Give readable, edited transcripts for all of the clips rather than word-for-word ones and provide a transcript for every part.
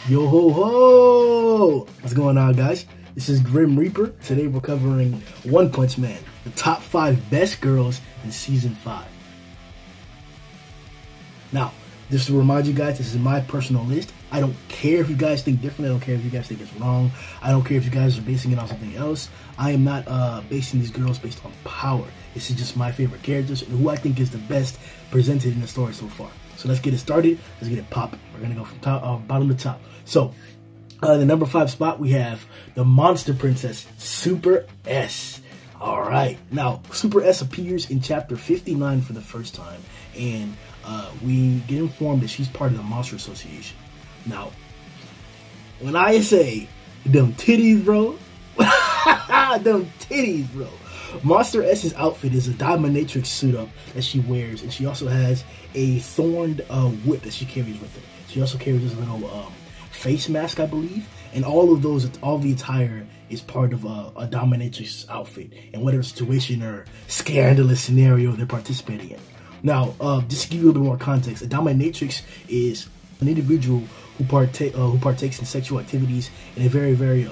Yo ho ho! What's going on, guys? This is Grim Reaper. Today we're covering One Punch Man, the top 5 best girls in Season 5. Now, just to remind you guys, this is my personal list. I don't care if you guys think different. I don't care if you guys think it's wrong. I don't care if you guys are basing it on something else. I am not basing these girls based on power. This is just my favorite characters and who I think is the best presented in the story so far. So let's get it started. Let's get it popping. We're going to go from bottom to top. So, the number 5 spot, we have the Monster Princess, Super S. Alright, now, Super S appears in Chapter 59 for the first time, and we get informed that she's part of the Monster Association. Now, when I say them titties, bro, them titties, bro. Monster S's outfit is a dominatrix suit up that she wears, and she also has a thorned whip that she carries with her. She also carries this little face mask, I believe, and all the attire is part of a dominatrix outfit in whatever situation or scandalous scenario they're participating in. Now, just to give you a little bit more context, a dominatrix is an individual who partakes in sexual activities in a very, very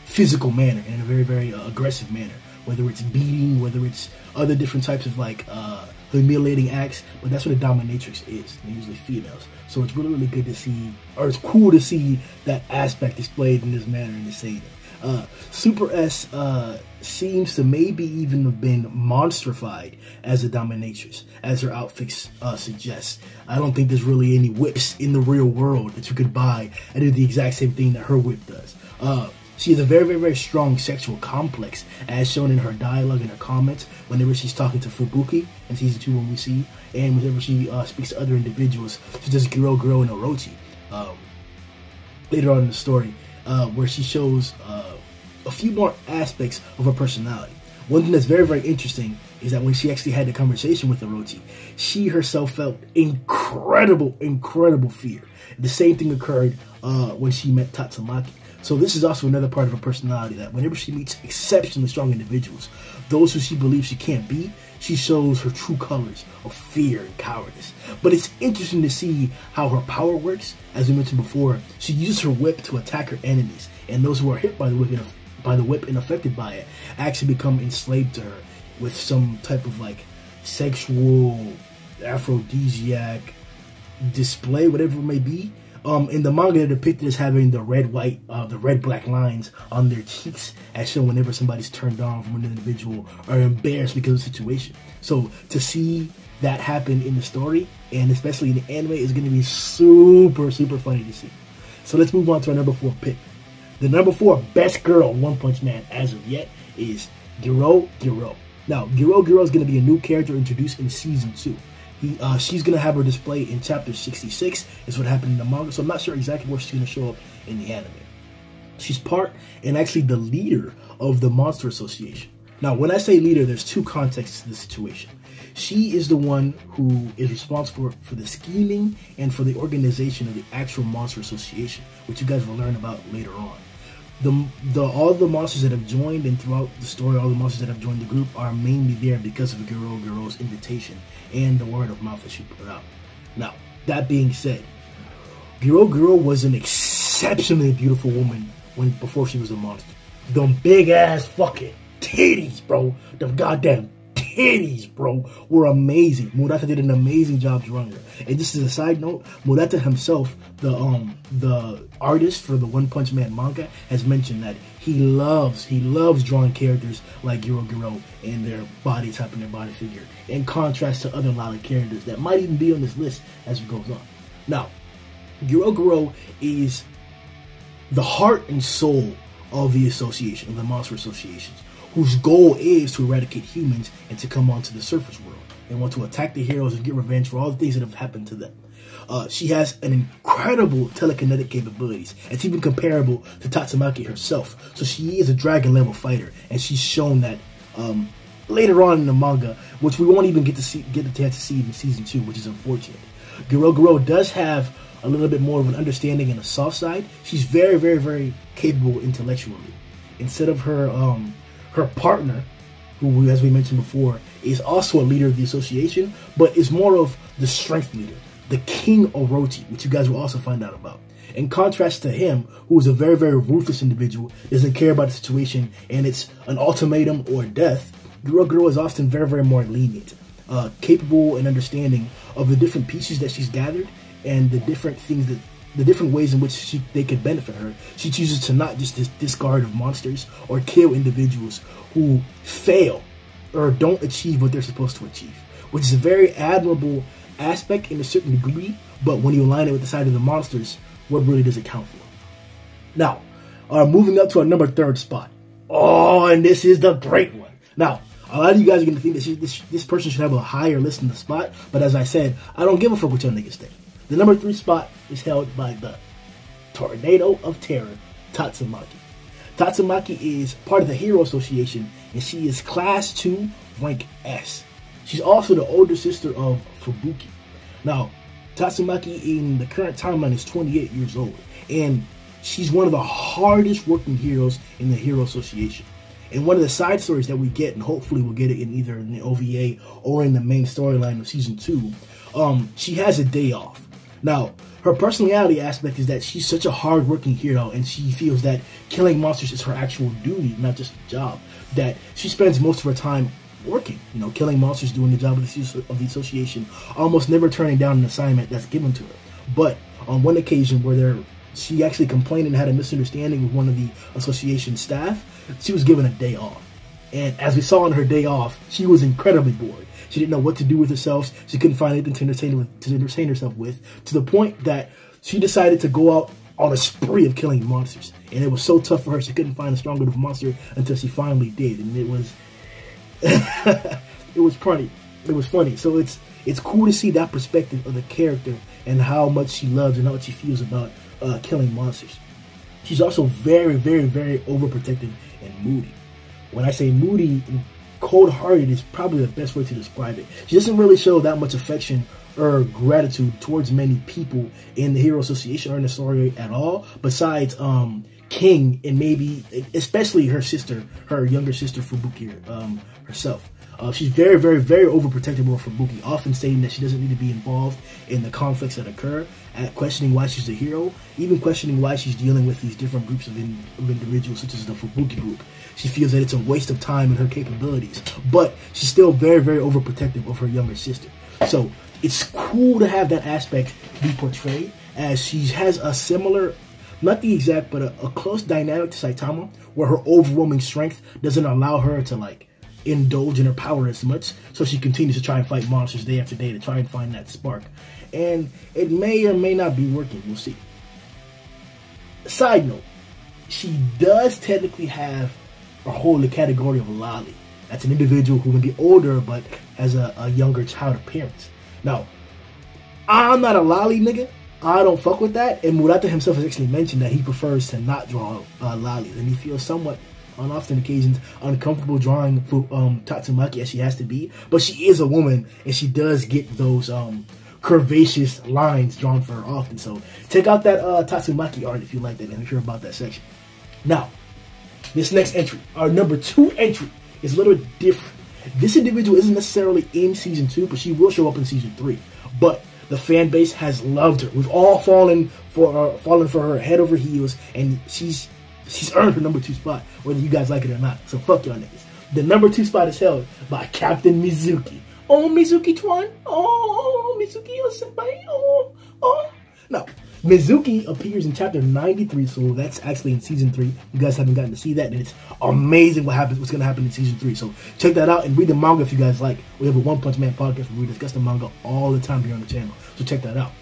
physical manner, and in a very, very aggressive manner. Whether it's beating, whether it's other different types of humiliating acts, but that's what a dominatrix is. They're usually females. So it's really, really good to see, or it's cool to see that aspect displayed in this manner in this scene. Super S seems to maybe even have been monstrified as a dominatrix, as her outfits suggest. I don't think there's really any whips in the real world that you could buy and do the exact same thing that her whip does. She has a very, very, very strong sexual complex, as shown in her dialogue and her comments whenever she's talking to Fubuki in Season 2 when we see, and whenever she speaks to other individuals, such as Giro, and Orochi. Later on in the story, where she shows a few more aspects of her personality. One thing that's very, very interesting is that when she actually had the conversation with Orochi, she herself felt incredible, incredible fear. The same thing occurred when she met Tatsumaki. So this is also another part of her personality, that whenever she meets exceptionally strong individuals, those who she believes she can't beat, she shows her true colors of fear and cowardice. But it's interesting to see how her power works. As we mentioned before, she uses her whip to attack her enemies, and those who are hit by the whip and affected by it actually become enslaved to her with some type of sexual aphrodisiac display, whatever it may be. In the manga, they're depicted as having the red-black lines on their cheeks, as shown whenever somebody's turned on from an individual or embarrassed because of the situation. So to see that happen in the story, and especially in the anime, is going to be super, super funny to see. So let's move on to our number 4 pick. The number 4 best girl in One Punch Man as of yet is Giro. Now, Giro is going to be a new character introduced in Season 2. She's going to have her display in Chapter 66, is what happened in the manga, so I'm not sure exactly where she's going to show up in the anime. She's part and actually the leader of the Monster Association. Now, when I say leader, there's 2 contexts to the situation. She is the one who is responsible for the scheming and for the organization of the actual Monster Association, which you guys will learn about later on. All the monsters that have joined, and throughout the story, all the monsters that have joined the group are mainly there because of Giro's invitation and the word of mouth that she put out. Now, that being said, Giro was an exceptionally beautiful woman before she was a monster. Them big ass fucking titties, bro. Them goddamn titties, bro, were amazing. Murata did an amazing job drawing her. And just as a side note, Murata himself, the artist for the One Punch Man manga, has mentioned that he loves drawing characters like Giro and their body type and their body figure, in contrast to other Lala characters that might even be on this list as it goes on. Now, Giro is the heart and soul of the association, of the Monster Associations, whose goal is to eradicate humans and to come onto the surface world and want to attack the heroes and get revenge for all the things that have happened to them. She has an incredible telekinetic capabilities. It's even comparable to Tatsumaki herself. So she is a dragon level fighter, and she's shown that later on in the manga, which we won't even get the chance to see in Season 2, which is unfortunate. Giro does have a little bit more of an understanding and a soft side. She's very, very, very capable intellectually. Instead of her partner, who, as we mentioned before, is also a leader of the association, but is more of the strength leader. the King Orochi, which you guys will also find out about. In contrast to him, who is a very, very ruthless individual, doesn't care about the situation, and it's an ultimatum or death, Girl is often very, very more lenient, capable and understanding of the different pieces that she's gathered and the different things that, the different ways in which they could benefit her. She chooses to not just discard of monsters or kill individuals who fail or don't achieve what they're supposed to achieve, which is a very admirable aspect in a certain degree, but when you align it with the side of the monsters, what really does it count for? Now, moving up to our number 3rd spot. Oh, and this is the great one. Now, a lot of you guys are going to think that this person should have a higher list in the spot, but as I said, I don't give a fuck what y'all niggas think. The number 3 spot is held by the Tornado of Terror, Tatsumaki. Tatsumaki is part of the Hero Association, and she is Class 2, Rank S. She's also the older sister of Fubuki. Now, Tatsumaki in the current timeline is 28 years old, and she's one of the hardest working heroes in the Hero Association. And one of the side stories that we get, and hopefully we'll get it in either in the OVA or in the main storyline of Season 2, she has a day off. Now, her personality aspect is that she's such a hard-working hero, and she feels that killing monsters is her actual duty, not just a job. That she spends most of her time working, you know, killing monsters, doing the job of the association, almost never turning down an assignment that's given to her. But on one occasion where she actually complained and had a misunderstanding with one of the association staff, she was given a day off. And as we saw on her day off, she was incredibly bored. She didn't know what to do with herself. She couldn't find anything to entertain herself with, to the point that she decided to go out on a spree of killing monsters. And it was so tough for her, she couldn't find a strong enough monster until she finally did. And it was it was funny. It was funny. So it's cool to see that perspective of the character and how much she loves and how much she feels about killing monsters. She's also very, very, very overprotective and moody. When I say moody, cold-hearted is probably the best way to describe it. She doesn't really show that much affection or gratitude towards many people in the Hero Association or in the story at all, besides King and maybe, especially her sister, her younger sister Fubuki herself. She's very, very, very overprotective over Fubuki, often stating that she doesn't need to be involved in the conflicts that occur, questioning why she's the hero, even questioning why she's dealing with these different groups of individuals, such as the Fubuki group. She feels that it's a waste of time and her capabilities, but she's still very, very overprotective of her younger sister. So it's cool to have that aspect be portrayed, as she has a similar, not the exact, but a close dynamic to Saitama, where her overwhelming strength doesn't allow her to, like, indulge in her power as much, so she continues to try and fight monsters day after day to try and find that spark. And it may or may not be working, we'll see. Side note, she does technically have or hold the category of lolly. That's an individual who can be older but has a younger child appearance. Now, I'm not a lolly nigga. I don't fuck with that. And Murata himself has actually mentioned that he prefers to not draw lollies, and he feels somewhat, on often occasions, uncomfortable drawing Tatsumaki as she has to be. But she is a woman, and she does get those curvaceous lines drawn for her often. So check out that Tatsumaki art if you like that and if you're about that section. Now, this next entry, our number 2 entry, is a little bit different. This individual isn't necessarily in Season 2, but she will show up in Season 3. But the fan base has loved her. We've all fallen for her head over heels, and she's earned her number 2 spot, whether you guys like it or not. So fuck y'all niggas. The number 2 spot is held by Captain Mizuki. Oh, Mizuki-twan. Oh, Mizuki, oh, senpai. Oh. Now, Mizuki appears in chapter 93, so that's actually in Season 3. You guys haven't gotten to see that, and it's amazing what's going to happen in Season 3. So check that out and read the manga if you guys like. We have a One Punch Man podcast where we discuss the manga all the time here on the channel. So check that out.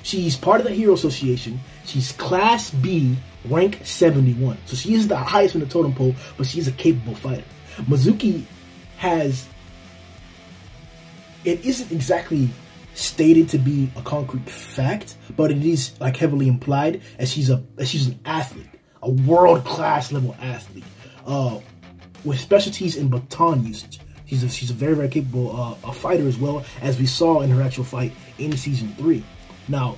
She's part of the Hero Association. She's Class B, rank 71. So she is the highest in the totem pole, but she is a capable fighter. Mizuki has... It isn't exactly stated to be a concrete fact, but it is like heavily implied, as she's an athlete, a world-class level athlete, with specialties in baton usage. She's a very, very capable a fighter, as well as we saw in her actual fight in Season 3. Now,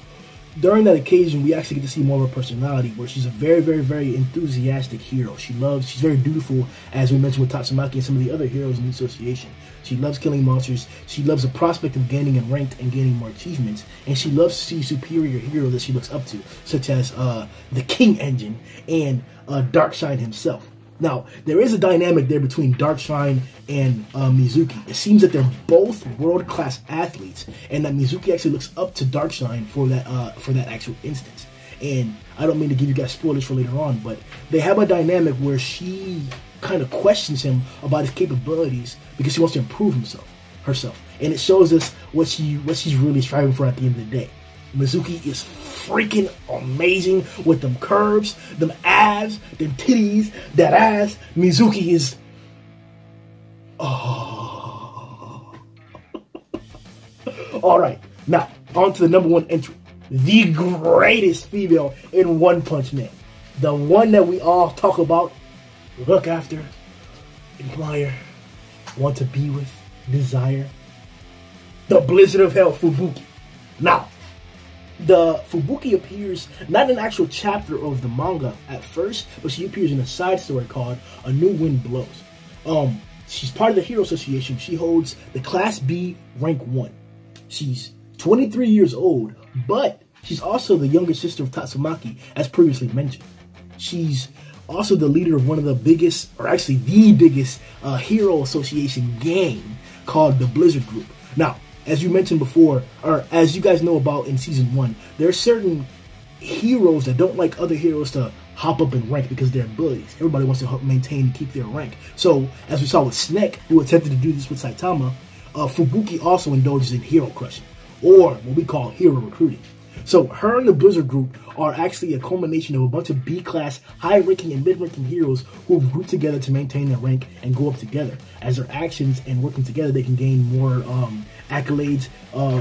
during that occasion, we actually get to see more of her personality, where she's a very, very, very enthusiastic hero. She's very dutiful, as we mentioned with Tatsumaki and some of the other heroes in the association. She loves killing monsters. She loves the prospect of gaining in rank and gaining more achievements. And she loves to see superior heroes that she looks up to, such as the King Engine and Darkshine himself. Now, there is a dynamic there between Darkshine and Mizuki. It seems that they're both world-class athletes, and that Mizuki actually looks up to Darkshine for that actual instance. And I don't mean to give you guys spoilers for later on, but they have a dynamic where she kind of questions him about his capabilities because she wants to improve herself. And it shows us what she's really striving for at the end of the day. Mizuki is freaking amazing with them curves, them abs, them titties, that ass. Mizuki is... Oh. Alright, now, on to the number one entry. The greatest female in One Punch Man. The one that we all talk about, look after, admire, want to be with, desire. The Blizzard of Hell, Fubuki. Now, the Fubuki appears not in an actual chapter of the manga at first, but she appears in a side story called A New Wind Blows. She's part of the Hero Association. She holds the Class B Rank 1. She's 23 years old, but she's also the younger sister of Tatsumaki, as previously mentioned. She's also the leader of one of the biggest, or actually the biggest, Hero Association gang called the Blizzard Group. Now, as you mentioned before, or as you guys know about in Season 1, there are certain heroes that don't like other heroes to hop up in rank because of their abilities. Everybody wants to help maintain and keep their rank. So, as we saw with Snake, who attempted to do this with Saitama, Fubuki also indulges in hero crushing, or what we call hero recruiting. So, her and the Blizzard Group are actually a culmination of a bunch of B-class, high-ranking and mid-ranking heroes who have grouped together to maintain their rank and go up together. As their actions and working together, they can gain more accolades,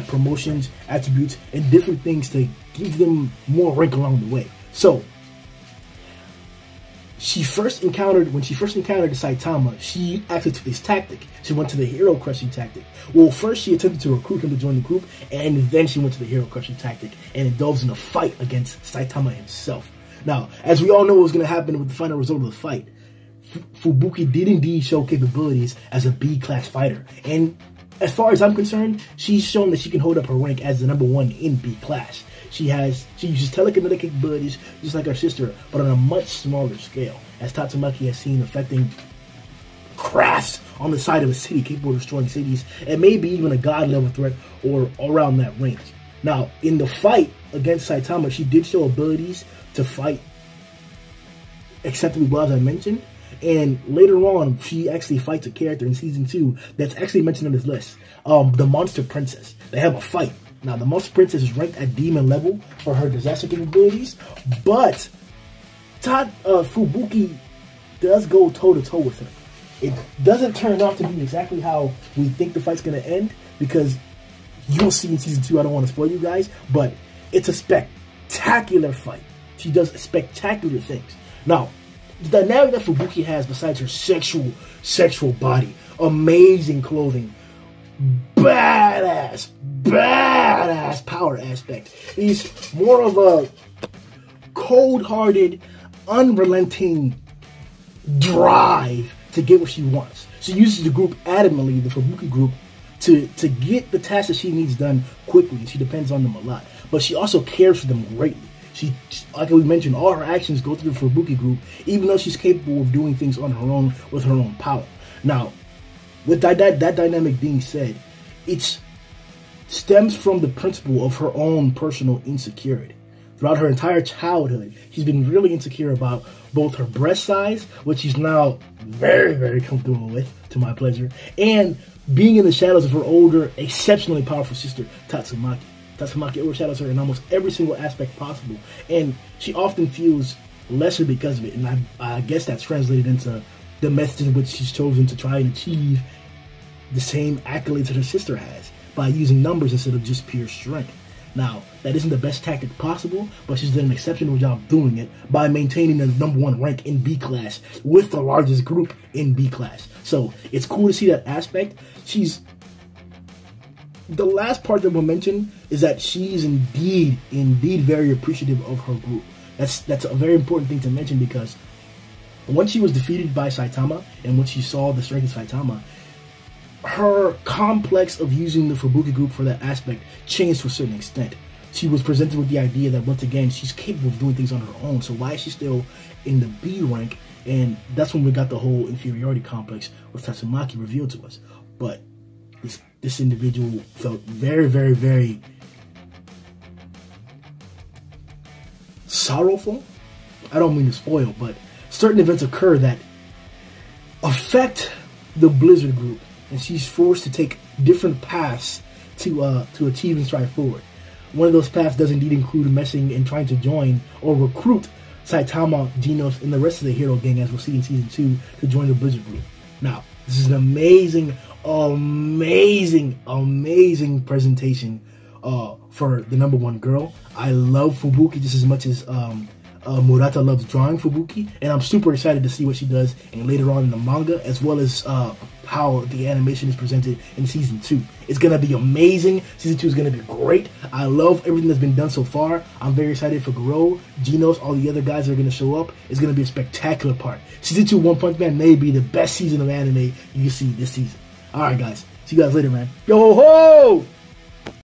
promotions, attributes, and different things to give them more rank along the way. So, when she first encountered Saitama, she actually took this tactic. She went to the hero crushing tactic. Well, first she attempted to recruit him to join the group, and then she went to the hero crushing tactic and indulged in a fight against Saitama himself. Now, as we all know what was going to happen with the final result of the fight, Fubuki did indeed show capabilities as a B-class fighter, and as far as I'm concerned, she's shown that she can hold up her rank as the number one in B-class. She uses telekinetic capabilities just like her sister, but on a much smaller scale, as Tatsumaki has seen affecting crafts on the side of a city capable of destroying cities, and maybe even a god-level threat or around that range. Now, in the fight against Saitama, she did show abilities to fight acceptably well, as I mentioned, and later on, she actually fights a character in Season 2 that's actually mentioned on this list, the Monster Princess. They have a fight. Now, the Monster Princess is ranked at demon level for her disaster capabilities, but Fubuki does go toe-to-toe with her. It doesn't turn out to be exactly how we think the fight's going to end, because you'll see in Season 2, I don't want to spoil you guys, but it's a spectacular fight. She does spectacular things. Now, the dynamic that Fubuki has besides her sexual body, amazing clothing, badass power aspect, is more of a cold-hearted, unrelenting drive to get what she wants. She uses the group adamantly, the Fubuki group, to get the tasks that she needs done quickly. She depends on them a lot, but she also cares for them greatly. She, like we mentioned, all her actions go through the Fubuki group, even though she's capable of doing things on her own with her own power. Now, with that dynamic being said, it stems from the principle of her own personal insecurity. Throughout her entire childhood, she's been really insecure about both her breast size, which she's now very, very comfortable with, to my pleasure, and being in the shadows of her older, exceptionally powerful sister, Tatsumaki. Tatsumaki overshadows her in almost every single aspect possible, and she often feels lesser because of it, and I guess that's translated into the methods in which she's chosen to try and achieve the same accolades that her sister has, by using numbers instead of just pure strength. Now, that isn't the best tactic possible, but she's done an exceptional job doing it by maintaining the #1 rank in B class with the largest group in B class. So, it's cool to see that aspect. She's the last part that we'll mention is that she's indeed very appreciative of her group. That's a very important thing to mention, because once she was defeated by Saitama and once she saw the strength of Saitama, her complex of using the Fubuki group for that aspect changed to a certain extent. She was presented with the idea that once again she's capable of doing things on her own, so why is she still in the B rank? And that's when we got the whole inferiority complex with Tatsumaki revealed to us. But this individual felt very sorrowful. I don't mean to spoil, but certain events occur that affect the Blizzard group, and she's forced to take different paths to achieve and strive forward. One of those paths does indeed include messing and trying to join or recruit Saitama, Genos, and the rest of the hero gang, as we'll see in Season 2, to join the Blizzard group. Now, this is an amazing presentation for the #1 girl. I love Fubuki just as much as Murata loves drawing Fubuki, and I'm super excited to see what she does and later on in the manga, as well as how the animation is presented in Season 2. It's going to be amazing. Season 2 is going to be great. I love everything that's been done so far. I'm very excited for Goro, Genos, all the other guys that are going to show up. It's going to be a spectacular part. Season 2 One Punch Man may be the best season of anime you can see this season. Alright guys, see you guys later, man. Yo ho!